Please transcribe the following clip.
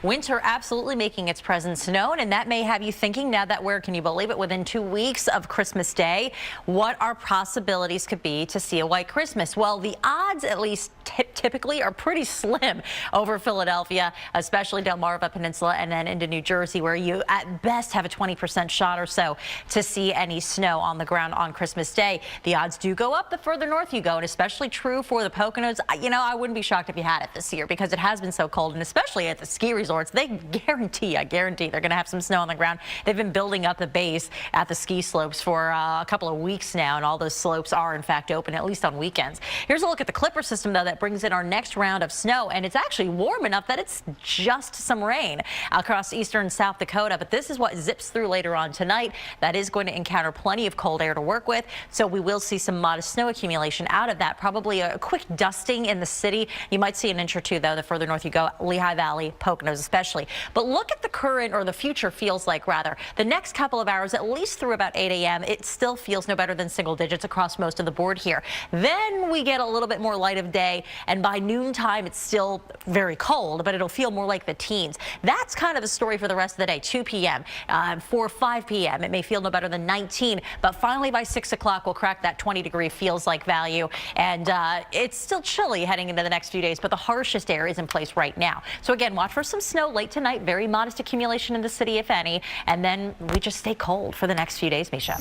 Winter absolutely making its presence known, and that may have you thinking now that can you believe it, within 2 weeks of Christmas Day, what our possibilities could be to see a white Christmas. Well, the odds, at least typically, are pretty slim over Philadelphia, especially Delmarva Peninsula and then into New Jersey, where you at best have a 20% shot or so to see any snow on the ground on Christmas Day. The odds do go up the further north you go, and especially true for the Poconos. I wouldn't be shocked if you had it this year because it has been so cold, and especially at the ski resorts, I guarantee they're going to have some snow on the ground. They've been building up the base at the ski slopes for a couple of weeks now, and all those slopes are in fact open, at least on weekends. Here's a look at the Clipper system, though, that brings in our next round of snow, and it's actually warm enough that it's just some rain across eastern South Dakota, but this is what zips through later on tonight. That is going to encounter plenty of cold air to work with, so we will see some modest snow accumulation out of that. Probably a quick dusting in the city. You might see an inch or two, though, the further north you go, Lehigh Valley, Poconos especially. But look at the current, or the future feels like, rather. The next couple of hours, at least through about 8 a.m., it still feels no better than single digits across most of the board here. Then we get a little bit more light of day, and by noontime, it's still very cold, but it'll feel more like the teens. That's kind of the story for the rest of the day. 2 p.m., 5 p.m., it may feel no better than 19, but finally by 6 o'clock, we'll crack that 20-degree feels-like value, and it's still chilly heading into the next few days, but the harshest air is in place right now. So again, watch for some snow late tonight, very modest accumulation in the city, if any, and then we just stay cold for the next few days, Misha.